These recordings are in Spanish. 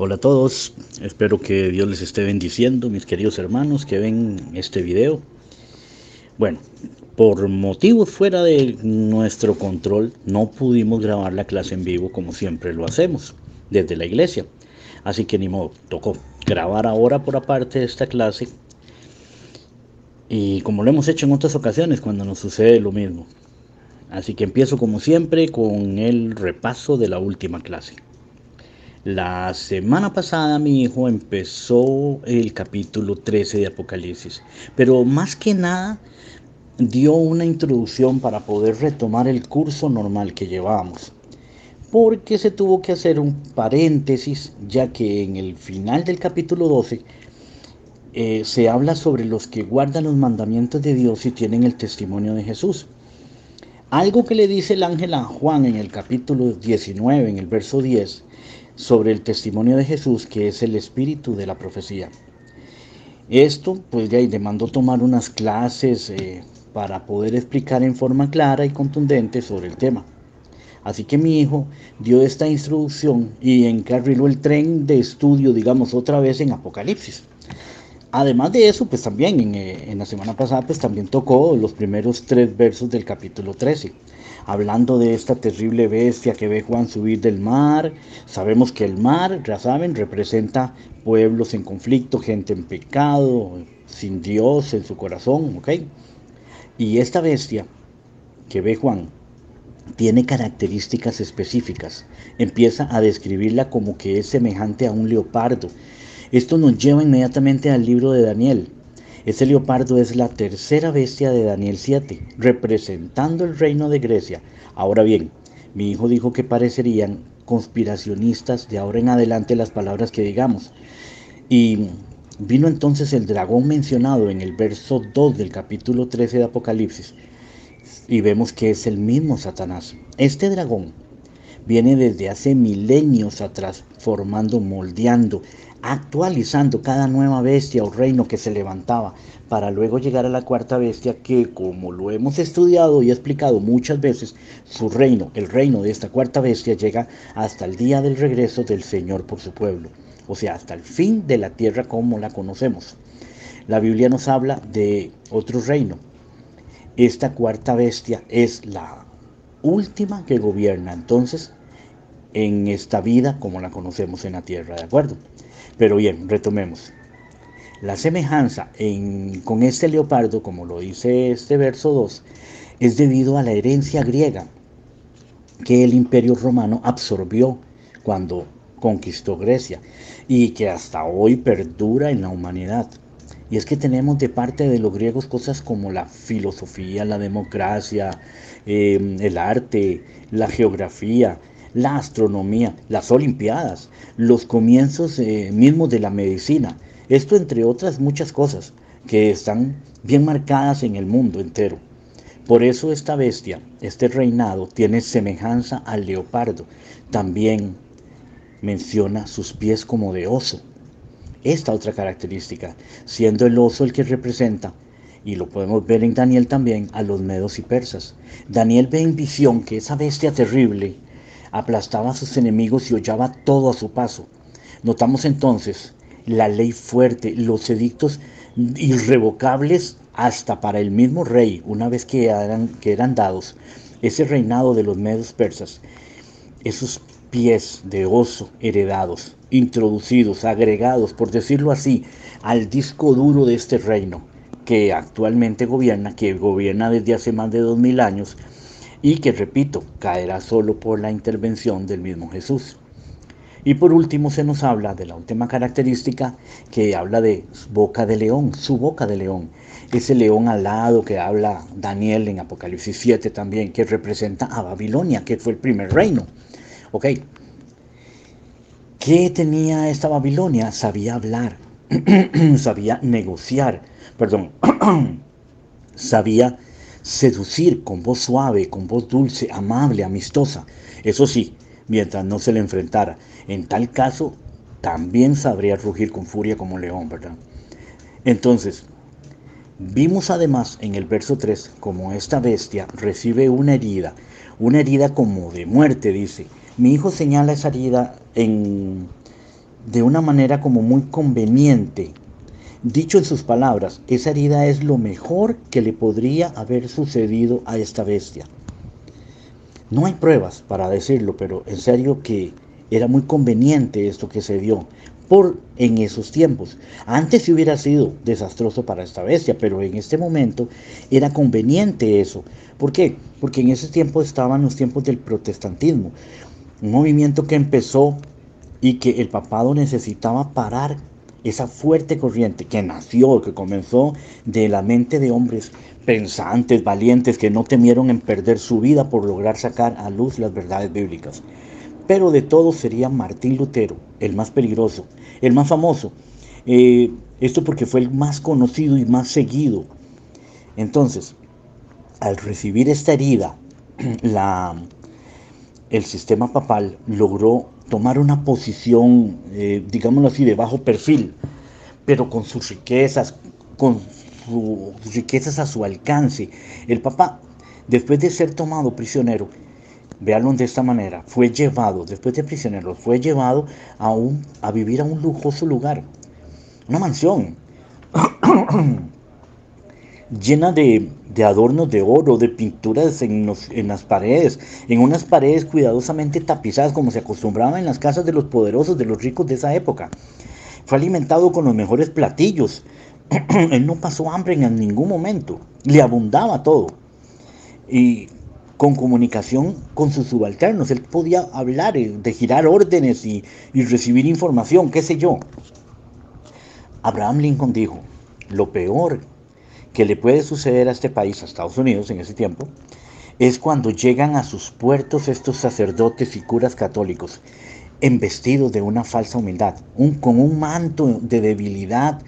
Hola a todos, espero que Dios les esté bendiciendo, mis queridos hermanos que ven este video. Bueno, por motivos fuera de nuestro control, no pudimos grabar la clase en vivo como siempre lo hacemos, desde la iglesia. Así que ni modo, tocó grabar ahora por aparte de esta clase, y como lo hemos hecho en otras ocasiones cuando nos sucede lo mismo. Así que empiezo como siempre con el repaso de la última clase. La semana pasada mi hijo empezó el capítulo 13 de Apocalipsis, pero más que nada dio una introducción para poder retomar el curso normal que llevábamos, porque se tuvo que hacer un paréntesis, ya que en el final del capítulo 12 se habla sobre los que guardan los mandamientos de Dios y tienen el testimonio de Jesús. Algo que le dice el ángel a Juan en el capítulo 19, en el verso 10, sobre el testimonio de Jesús, que es el espíritu de la profecía. Esto, pues ya demandó tomar unas clases para poder explicar en forma clara y contundente sobre el tema. Así que mi hijo dio esta instrucción y encarriló el tren de estudio, digamos, otra vez en Apocalipsis. Además de eso, pues también en la semana pasada, pues también tocó los primeros 3 versos del capítulo 13, hablando de esta terrible bestia que ve Juan subir del mar. Sabemos que el mar, ya saben, representa pueblos en conflicto, gente en pecado, sin Dios en su corazón, ¿ok? Y esta bestia que ve Juan tiene características específicas. Empieza a describirla como que es semejante a un leopardo. Esto nos lleva inmediatamente al libro de Daniel. Ese leopardo es la tercera bestia de Daniel 7, representando el reino de Grecia. Ahora bien, mi hijo dijo que parecerían conspiracionistas de ahora en adelante las palabras que digamos. Y vino entonces el dragón mencionado en el verso 2 del capítulo 13 de Apocalipsis, y vemos que es el mismo Satanás. Este dragón viene desde hace milenios atrás, formando, moldeando, actualizando cada nueva bestia o reino que se levantaba, para luego llegar a la cuarta bestia que, como lo hemos estudiado y explicado muchas veces, su reino, el reino de esta cuarta bestia, llega hasta el día del regreso del Señor por su pueblo, o sea, hasta el fin de la tierra como la conocemos. La Biblia nos habla de otro reino. Esta cuarta bestia es la última que gobierna entonces en esta vida como la conocemos en la tierra, ¿de acuerdo? Pero bien, retomemos. La semejanza con este leopardo, como lo dice este verso 2, es debido a la herencia griega que el imperio romano absorbió cuando conquistó Grecia y que hasta hoy perdura en la humanidad. Y es que tenemos de parte de los griegos cosas como la filosofía, la democracia, el arte, la geografía, la astronomía, las olimpiadas, los comienzos mismos de la medicina. Esto entre otras muchas cosas que están bien marcadas en el mundo entero. Por eso esta bestia, este reinado, tiene semejanza al leopardo. También menciona sus pies como de oso. Esta otra característica, siendo el oso el que representa, y lo podemos ver en Daniel también, a los medos y persas. Daniel ve en visión que esa bestia terrible aplastaba a sus enemigos y hollaba todo a su paso. Notamos entonces la ley fuerte, los edictos irrevocables hasta para el mismo rey, una vez que eran dados, ese reinado de los medos persas, esos pies de oso heredados, introducidos, agregados, por decirlo así, al disco duro de este reino que actualmente gobierna, que gobierna desde hace más de 2000 años y que, repito, caerá solo por la intervención del mismo Jesús. Y por último se nos habla de la última característica, que habla de boca de león, su boca de león. Ese león alado que habla Daniel en Apocalipsis 7 también, que representa a Babilonia, que fue el primer reino. Ok, ¿qué tenía esta Babilonia? Sabía hablar, sabía negociar, perdón, sabía seducir con voz suave, con voz dulce, amable, amistosa. Eso sí, mientras no se le enfrentara. En tal caso, también sabría rugir con furia como león, ¿verdad? Entonces, vimos además en el verso 3 como esta bestia recibe una herida como de muerte, dice. Mi hijo señala esa herida de una manera como muy conveniente. Dicho en sus palabras, esa herida es lo mejor que le podría haber sucedido a esta bestia. No hay pruebas para decirlo, pero en serio que era muy conveniente esto que se dio en esos tiempos. Antes sí hubiera sido desastroso para esta bestia, pero en este momento era conveniente eso. ¿Por qué? Porque en ese tiempo estaban los tiempos del protestantismo, un movimiento que empezó y que el papado necesitaba parar esa fuerte corriente que nació, que comenzó de la mente de hombres pensantes, valientes, que no temieron en perder su vida por lograr sacar a luz las verdades bíblicas. Pero de todos sería Martín Lutero, el más peligroso, el más famoso. Esto porque fue el más conocido y más seguido. Entonces, al recibir esta herida, el sistema papal logró tomar una posición, digámoslo así, de bajo perfil, pero con sus riquezas, sus riquezas a su alcance. El Papa, después de ser tomado prisionero, véanlo de esta manera, fue llevado, después de prisionero, fue llevado a vivir a un lujoso lugar, una mansión llena de adornos de oro, de pinturas en las paredes, en unas paredes cuidadosamente tapizadas como se acostumbraba en las casas de los poderosos, de los ricos de esa época. Fue alimentado con los mejores platillos. Él no pasó hambre en ningún momento, le abundaba todo. Y con comunicación con sus subalternos, él podía hablar, de girar órdenes y recibir información, qué sé yo. Abraham Lincoln dijo, lo peor que le puede suceder a este país, a Estados Unidos en ese tiempo, es cuando llegan a sus puertos estos sacerdotes y curas católicos, embestidos de una falsa humildad, con un manto de debilidad,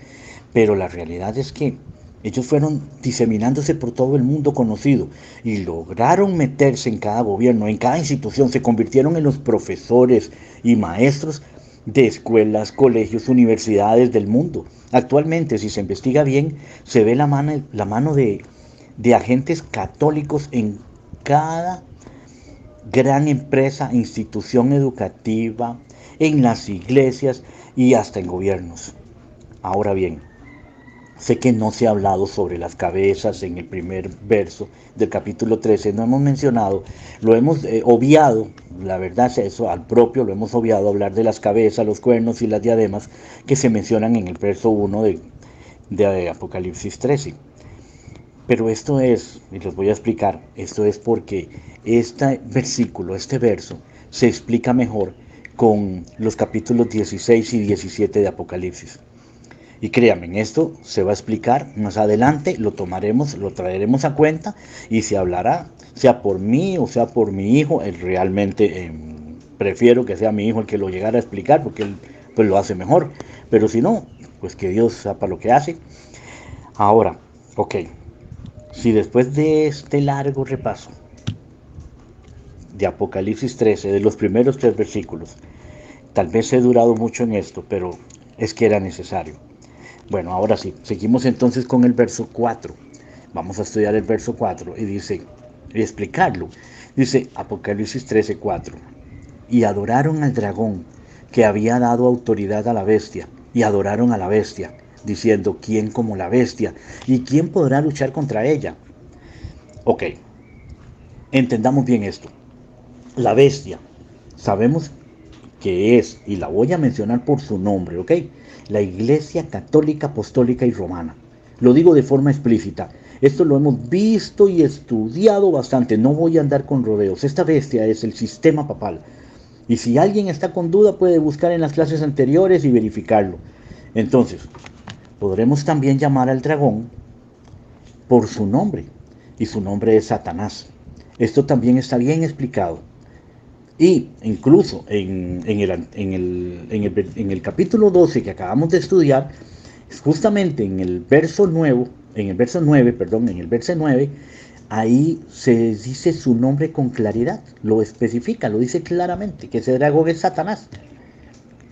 pero la realidad es que ellos fueron diseminándose por todo el mundo conocido y lograron meterse en cada gobierno, en cada institución, se convirtieron en los profesores y maestros de escuelas, colegios, universidades del mundo. Actualmente, si se investiga bien, se ve la mano de agentes católicos en cada gran empresa, institución educativa, en las iglesias y hasta en gobiernos. Ahora bien, sé que no se ha hablado sobre las cabezas en el primer verso del capítulo 13, no hemos mencionado, lo hemos obviado, la verdad es eso, al propio lo hemos obviado, hablar de las cabezas, los cuernos y las diademas que se mencionan en el verso 1 de Apocalipsis 13. Pero esto es, y les voy a explicar, esto es porque este versículo, este verso, se explica mejor con los capítulos 16 y 17 de Apocalipsis. Y créanme, en esto se va a explicar más adelante, lo tomaremos, lo traeremos a cuenta y se hablará, sea por mí o sea por mi hijo. Realmente prefiero que sea mi hijo el que lo llegara a explicar porque él pues lo hace mejor. Pero si no, pues que Dios sepa lo que hace. Ahora, ok, si después de este largo repaso de Apocalipsis 13, de los primeros 3 versículos, tal vez he durado mucho en esto, pero es que era necesario. Bueno, ahora sí, seguimos entonces con el verso 4. Vamos a estudiar el verso 4 y dice, y explicarlo. Dice Apocalipsis 13:4. Y adoraron al dragón que había dado autoridad a la bestia, y adoraron a la bestia, diciendo, ¿quién como la bestia? ¿Y quién podrá luchar contra ella? Ok, entendamos bien esto. La bestia, sabemos que es, y la voy a mencionar por su nombre, ¿ok? La Iglesia Católica, Apostólica y Romana. Lo digo de forma explícita. Esto lo hemos visto y estudiado bastante. No voy a andar con rodeos. Esta bestia es el sistema papal. Y si alguien está con duda, puede buscar en las clases anteriores y verificarlo. Entonces, podremos también llamar al dragón por su nombre. Y su nombre es Satanás. Esto también está bien explicado. Y incluso en el capítulo 12 que acabamos de estudiar, justamente en el verso 9, ahí se dice su nombre con claridad, lo especifica, lo dice claramente, que ese dragón es Satanás,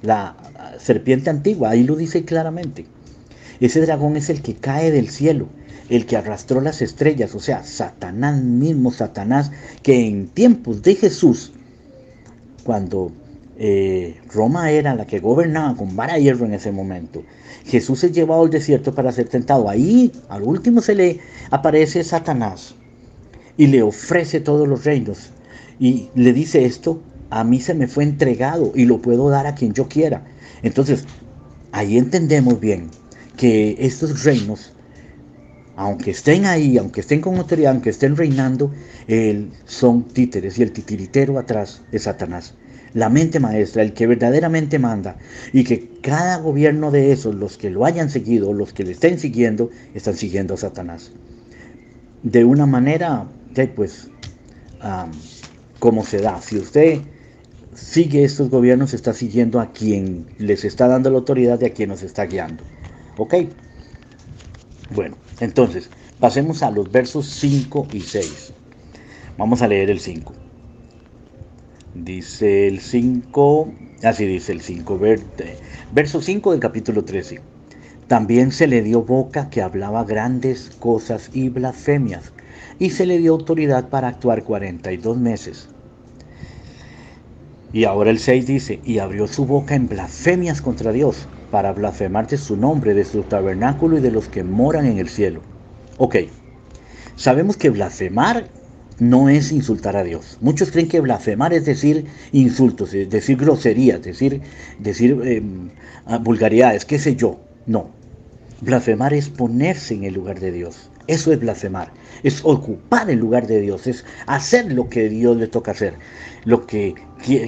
la serpiente antigua, ahí lo dice claramente. Ese dragón es el que cae del cielo, el que arrastró las estrellas, o sea, Satanás mismo, Satanás, que en tiempos de Jesús, cuando Roma era la que gobernaba con vara de hierro en ese momento. Jesús es llevado al desierto para ser tentado. Ahí al último se le aparece Satanás y le ofrece todos los reinos. Y le dice esto: a mí se me fue entregado y lo puedo dar a quien yo quiera. Entonces, ahí entendemos bien que estos reinos, aunque estén ahí, aunque estén con autoridad, aunque estén reinando, son títeres, y el titiritero atrás es Satanás. La mente maestra, el que verdaderamente manda, y que cada gobierno de esos, los que lo hayan seguido, los que le estén siguiendo, están siguiendo a Satanás. De una manera, pues, como se da. Si usted sigue estos gobiernos, está siguiendo a quien les está dando la autoridad y a quien nos está guiando. ¿Ok? Bueno, entonces, pasemos a los versos 5 y 6. Vamos a leer el 5. Dice el 5, así dice el 5, verso 5 del capítulo 13. También se le dio boca que hablaba grandes cosas y blasfemias, y se le dio autoridad para actuar 42 meses. Y ahora el 6 dice: y abrió su boca en blasfemias contra Dios, para blasfemar de su nombre, de su tabernáculo y de los que moran en el cielo. Ok, sabemos que blasfemar no es insultar a Dios. Muchos creen que blasfemar es decir insultos, es decir groserías, decir vulgaridades, qué sé yo. No, blasfemar es ponerse en el lugar de Dios. Eso es blasfemar, es ocupar el lugar de Dios, es hacer lo que a Dios le toca hacer, lo que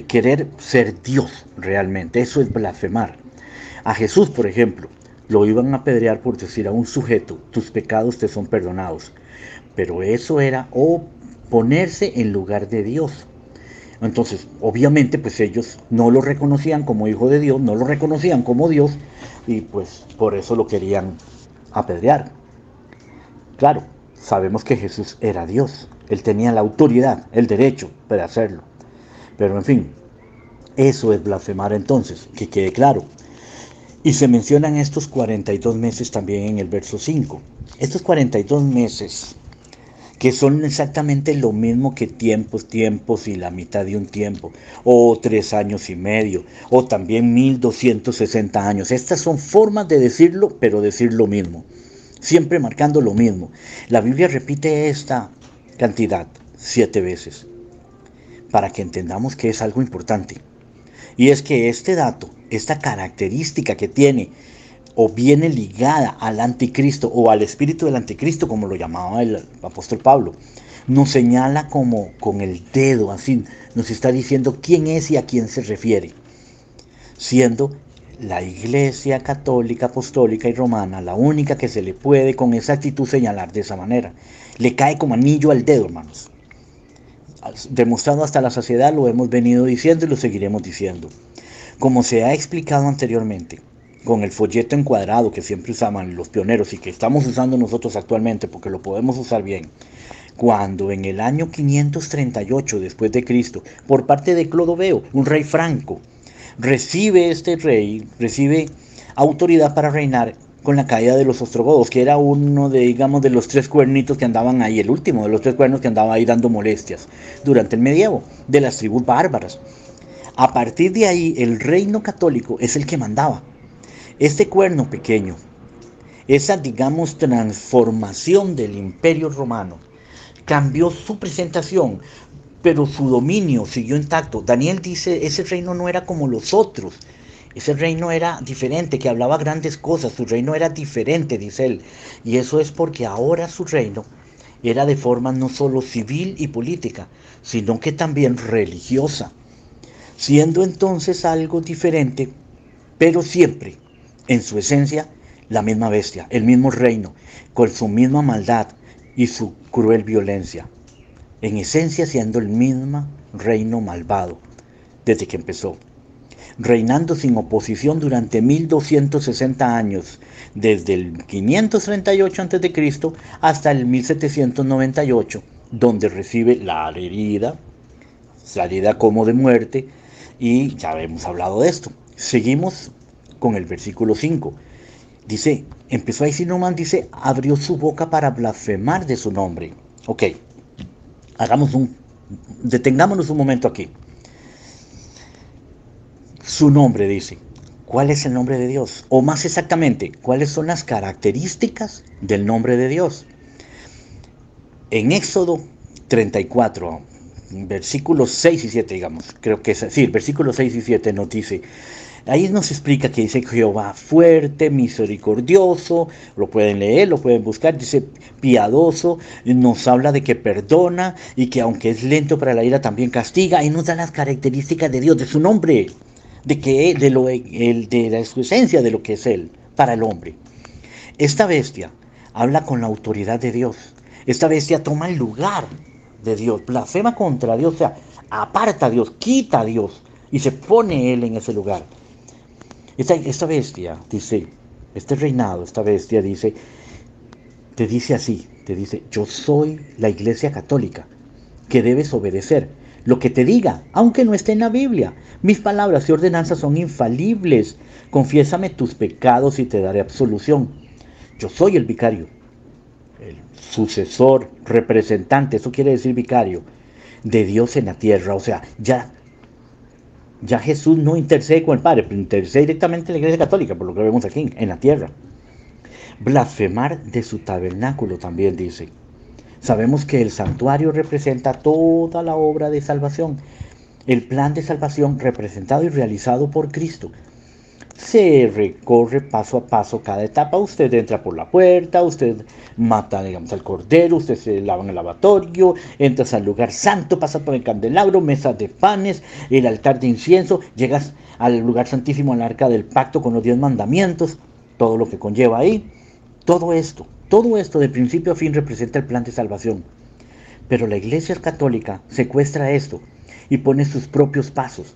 querer ser Dios realmente. Eso es blasfemar. A Jesús, por ejemplo, lo iban a apedrear por decir a un sujeto: tus pecados te son perdonados. Pero eso era ponerse en lugar de Dios. Entonces, obviamente, pues ellos no lo reconocían como hijo de Dios, no lo reconocían como Dios, y pues por eso lo querían apedrear. Claro, sabemos que Jesús era Dios, él tenía la autoridad, el derecho para hacerlo. Pero en fin, eso es blasfemar entonces, que quede claro. Y se mencionan estos 42 meses también en el verso 5. Estos 42 meses, que son exactamente lo mismo que tiempos y la mitad de un tiempo, o 3 años y medio, o también 1260 años. Estas son formas de decirlo, pero decir lo mismo, siempre marcando lo mismo. La Biblia repite esta cantidad 7 veces, para que entendamos que es algo importante. Y es que este dato, esta característica que tiene o viene ligada al anticristo o al espíritu del anticristo, como lo llamaba el apóstol Pablo, nos señala como con el dedo, así nos está diciendo quién es y a quién se refiere, siendo la Iglesia católica, apostólica y romana la única que se le puede con exactitud señalar de esa manera. Le cae como anillo al dedo, hermanos. Demostrado hasta la saciedad, lo hemos venido diciendo y lo seguiremos diciendo. Como se ha explicado anteriormente, con el folleto encuadrado que siempre usaban los pioneros y que estamos usando nosotros actualmente porque lo podemos usar bien, cuando en el año 538 después de Cristo, por parte de Clodoveo, un rey franco, recibe autoridad para reinar con la caída de los ostrogodos, que era uno de, digamos, de los 3 cuernitos que andaban ahí, el último de los 3 cuernos que andaba ahí dando molestias durante el medievo, de las tribus bárbaras. A partir de ahí, el reino católico es el que mandaba. Este cuerno pequeño, esa, digamos, transformación del imperio romano, cambió su presentación, pero su dominio siguió intacto. Daniel dice: ese reino no era como los otros, ese reino era diferente, que hablaba grandes cosas, su reino era diferente, dice él. Y eso es porque ahora su reino era de forma no solo civil y política, sino que también religiosa, siendo entonces algo diferente, pero siempre, en su esencia, la misma bestia, el mismo reino, con su misma maldad y su cruel violencia. En esencia siendo el mismo reino malvado, desde que empezó, reinando sin oposición durante 1260 años, desde el 538 a.C. hasta el 1798, donde recibe la herida, salida como de muerte, y ya hemos hablado de esto. Seguimos con el versículo 5. Dice, empezó a decir nomás, dice, abrió su boca para blasfemar de su nombre. Ok, detengámonos un momento aquí. Su nombre, dice. ¿Cuál es el nombre de Dios? O más exactamente, ¿cuáles son las características del nombre de Dios? En Éxodo 34, versículos 6 y 7, digamos, creo que es así, versículos 6 y 7 nos dice, ahí nos explica que dice Jehová fuerte, misericordioso, lo pueden leer, lo pueden buscar, dice piadoso, nos habla de que perdona y que aunque es lento para la ira también castiga, y nos da las características de Dios, de su nombre, de su esencia, de lo que es Él para el hombre. Esta bestia habla con la autoridad de Dios. Esta bestia toma el lugar de Dios, blasfema contra Dios, o sea, aparta a Dios, quita a Dios y se pone Él en ese lugar. Esta bestia dice, este reinado, esta bestia dice, te dice así, te dice, yo soy la Iglesia Católica, que debes obedecer lo que te diga, aunque no esté en la Biblia. Mis palabras y ordenanzas son infalibles. Confiésame tus pecados y te daré absolución. Yo soy el vicario, el sucesor, representante, eso quiere decir vicario, de Dios en la tierra. O sea, ya Jesús no intercede con el Padre, pero intercede directamente en la Iglesia Católica, por lo que vemos aquí, en la tierra. Blasfemar de su tabernáculo también dice. Sabemos que el santuario representa toda la obra de salvación, el plan de salvación representado y realizado por Cristo. Se recorre paso a paso cada etapa. Usted entra por la puerta, usted mata, digamos, al cordero, usted se lava en el lavatorio, entras al lugar santo, pasas por el candelabro, mesas de panes, el altar de incienso, llegas al lugar santísimo, al arca del pacto con los 10 mandamientos, todo lo que conlleva ahí. Todo esto de principio a fin representa el plan de salvación. Pero la Iglesia Católica secuestra esto y pone sus propios pasos.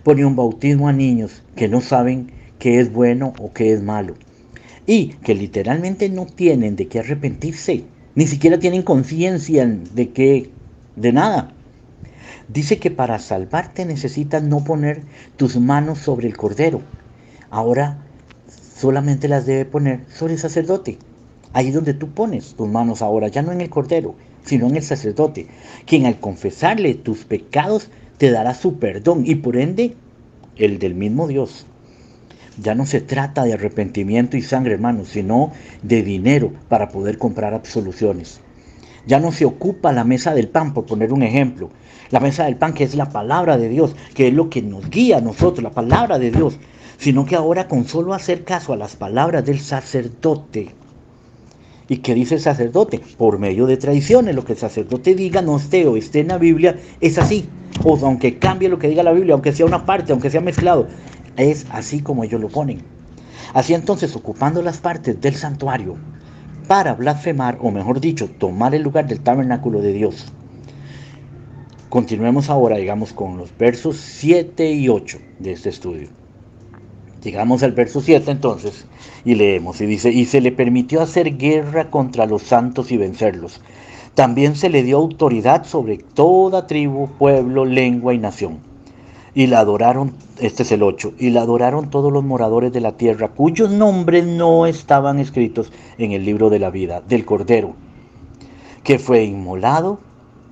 Pone un bautismo a niños que no saben qué es bueno o qué es malo. Y que literalmente no tienen de qué arrepentirse. Ni siquiera tienen conciencia de nada. Dice que para salvarte necesitas no poner tus manos sobre el cordero. Ahora solamente las debe poner sobre el sacerdote. Ahí es donde tú pones tus manos ahora, ya no en el cordero, sino en el sacerdote, quien al confesarle tus pecados te dará su perdón y por ende el del mismo Dios. Ya no se trata de arrepentimiento y sangre, hermanos, sino de dinero para poder comprar absoluciones. Ya no se ocupa la mesa del pan, por poner un ejemplo. La mesa del pan, que es la palabra de Dios, que es lo que nos guía a nosotros, la palabra de Dios. Sino que ahora con solo hacer caso a las palabras del sacerdote. ¿Y qué dice el sacerdote? Por medio de tradiciones, lo que el sacerdote diga, no esté o esté en la Biblia, es así. O aunque cambie lo que diga la Biblia, aunque sea una parte, aunque sea mezclado, es así como ellos lo ponen. Así entonces, ocupando las partes del santuario para blasfemar, o mejor dicho, tomar el lugar del tabernáculo de Dios. Continuemos ahora, digamos, con los versos 7 y 8 de este estudio. Llegamos al verso 7 entonces y leemos y dice, y se le permitió hacer guerra contra los santos y vencerlos. También se le dio autoridad sobre toda tribu, pueblo, lengua y nación. Y la adoraron, este es el 8, y la adoraron todos los moradores de la tierra, cuyos nombres no estaban escritos en el libro de la vida del Cordero, que fue inmolado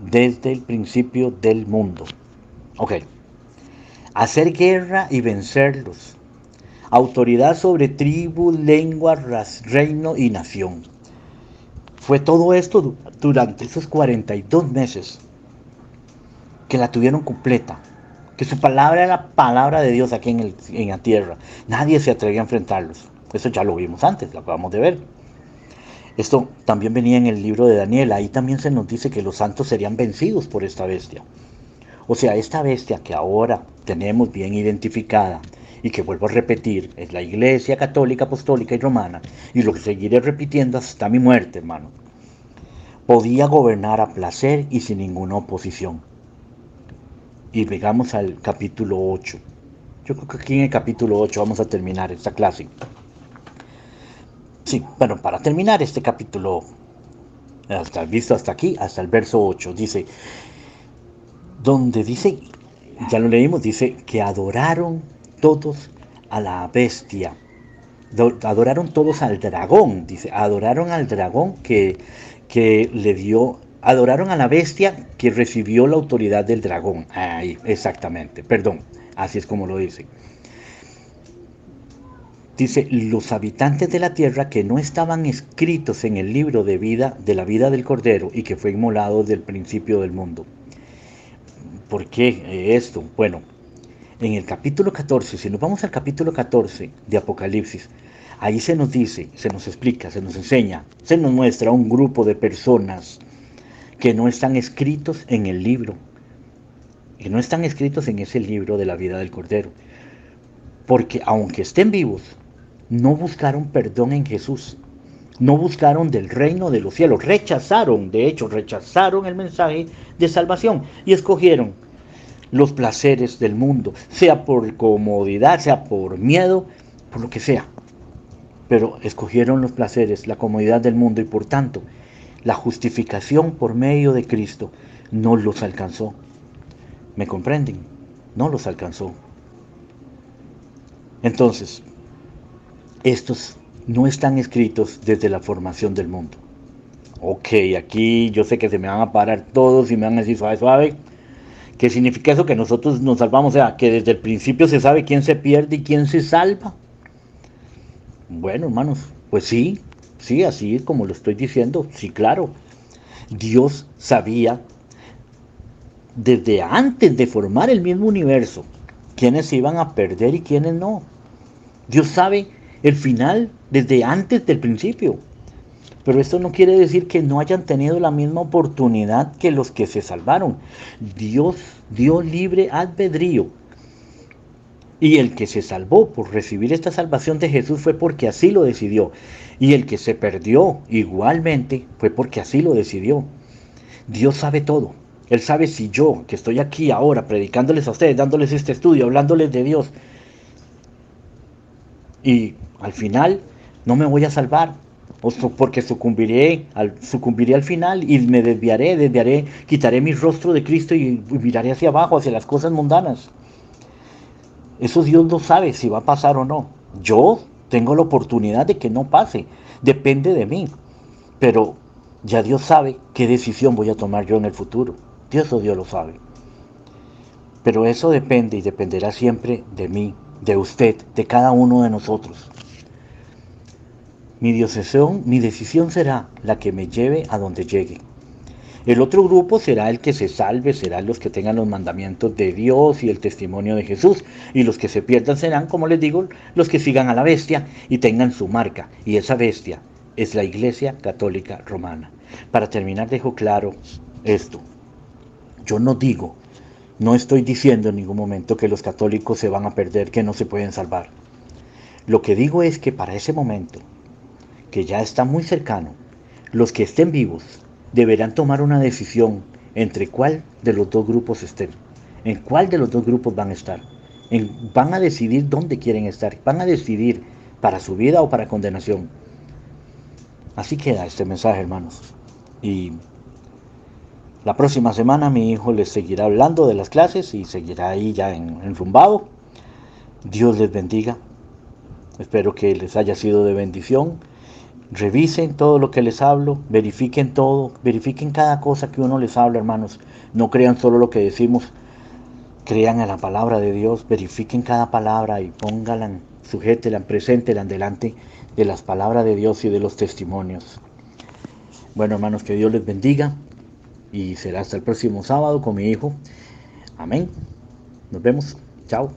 desde el principio del mundo. Ok, hacer guerra y vencerlos. Autoridad sobre tribu, lengua, reino y nación. Fue todo esto durante esos 42 meses que la tuvieron completa. Que su palabra era la palabra de Dios aquí en la tierra. Nadie se atrevía a enfrentarlos. Eso ya lo vimos antes, lo acabamos de ver. Esto también venía en el libro de Daniel. Ahí también se nos dice que los santos serían vencidos por esta bestia. O sea, esta bestia que ahora tenemos bien identificada y que vuelvo a repetir, es la Iglesia Católica, Apostólica y Romana, y lo que seguiré repitiendo hasta mi muerte, hermano, podía gobernar a placer y sin ninguna oposición. Y llegamos al capítulo 8. Yo creo que aquí en el capítulo 8 vamos a terminar esta clase. Sí, bueno, para terminar este capítulo, visto hasta aquí, hasta el verso 8, dice, donde dice, ya lo leímos, dice que adoraron todos a la bestia, adoraron todos al dragón, dice, adoraron al dragón que le dio, adoraron a la bestia que recibió la autoridad del dragón. Ahí, exactamente, perdón, así es como lo dice. Dice, los habitantes de la tierra que no estaban escritos en el libro de vida, de la vida del Cordero y que fue inmolado desde el principio del mundo. ¿Por qué esto? Bueno, en el capítulo 14, si nos vamos al capítulo 14 de Apocalipsis, ahí se nos dice, se nos explica, se nos enseña, se nos muestra un grupo de personas que no están escritos en el libro, que no están escritos en ese libro de la vida del Cordero, porque aunque estén vivos, no buscaron perdón en Jesús, no buscaron del reino de los cielos, rechazaron, de hecho, rechazaron el mensaje de salvación y escogieron los placeres del mundo, sea por comodidad, sea por miedo, por lo que sea. Pero escogieron los placeres, la comodidad del mundo y por tanto, la justificación por medio de Cristo no los alcanzó. ¿Me comprenden? No los alcanzó. Entonces, estos no están escritos desde la formación del mundo. Ok, aquí yo sé que se me van a parar todos y me van a decir suave, suave. ¿Qué significa eso? Que nosotros nos salvamos, o sea, que desde el principio se sabe quién se pierde y quién se salva. Bueno, hermanos, pues sí, sí, así es como lo estoy diciendo, sí, claro. Dios sabía desde antes de formar el mismo universo quiénes se iban a perder y quiénes no. Dios sabe el final desde antes del principio. Pero esto no quiere decir que no hayan tenido la misma oportunidad que los que se salvaron. Dios dio libre albedrío. Y el que se salvó por recibir esta salvación de Jesús fue porque así lo decidió. Y el que se perdió igualmente fue porque así lo decidió. Dios sabe todo. Él sabe si yo, que estoy aquí ahora predicándoles a ustedes, dándoles este estudio, hablándoles de Dios, y al final no me voy a salvar, porque sucumbiré al final y me desviaré, quitaré mi rostro de Cristo y miraré hacia abajo, hacia las cosas mundanas. Eso Dios no sabe si va a pasar o no. Yo tengo la oportunidad de que no pase, depende de mí, pero ya Dios sabe qué decisión voy a tomar yo en el futuro. Dios lo sabe. Pero eso depende y dependerá siempre de mí, de usted, de cada uno de nosotros. Mi decisión será la que me lleve a donde llegue. El otro grupo será el que se salve, serán los que tengan los mandamientos de Dios y el testimonio de Jesús. Y los que se pierdan serán, como les digo, los que sigan a la bestia y tengan su marca. Y esa bestia es la Iglesia Católica Romana. Para terminar, dejo claro esto. Yo no estoy diciendo en ningún momento que los católicos se van a perder, que no se pueden salvar. Lo que digo es que para ese momento, que ya está muy cercano, los que estén vivos deberán tomar una decisión entre cuál de los dos grupos estén, en cuál de los dos grupos van a estar, van a decidir dónde quieren estar, van a decidir para su vida o para condenación. Así queda este mensaje, hermanos. Y la próxima semana mi hijo les seguirá hablando de las clases y seguirá ahí ya enrumbado. Dios les bendiga. Espero que les haya sido de bendición. Revisen todo lo que les hablo, verifiquen todo, verifiquen cada cosa que uno les habla, hermanos. No crean solo lo que decimos, crean en la palabra de Dios, verifiquen cada palabra y pónganla, sujétenla, preséntenla delante de las palabras de Dios y de los testimonios. Bueno, hermanos, que Dios les bendiga y será hasta el próximo sábado con mi hijo. Amén. Nos vemos. Chao.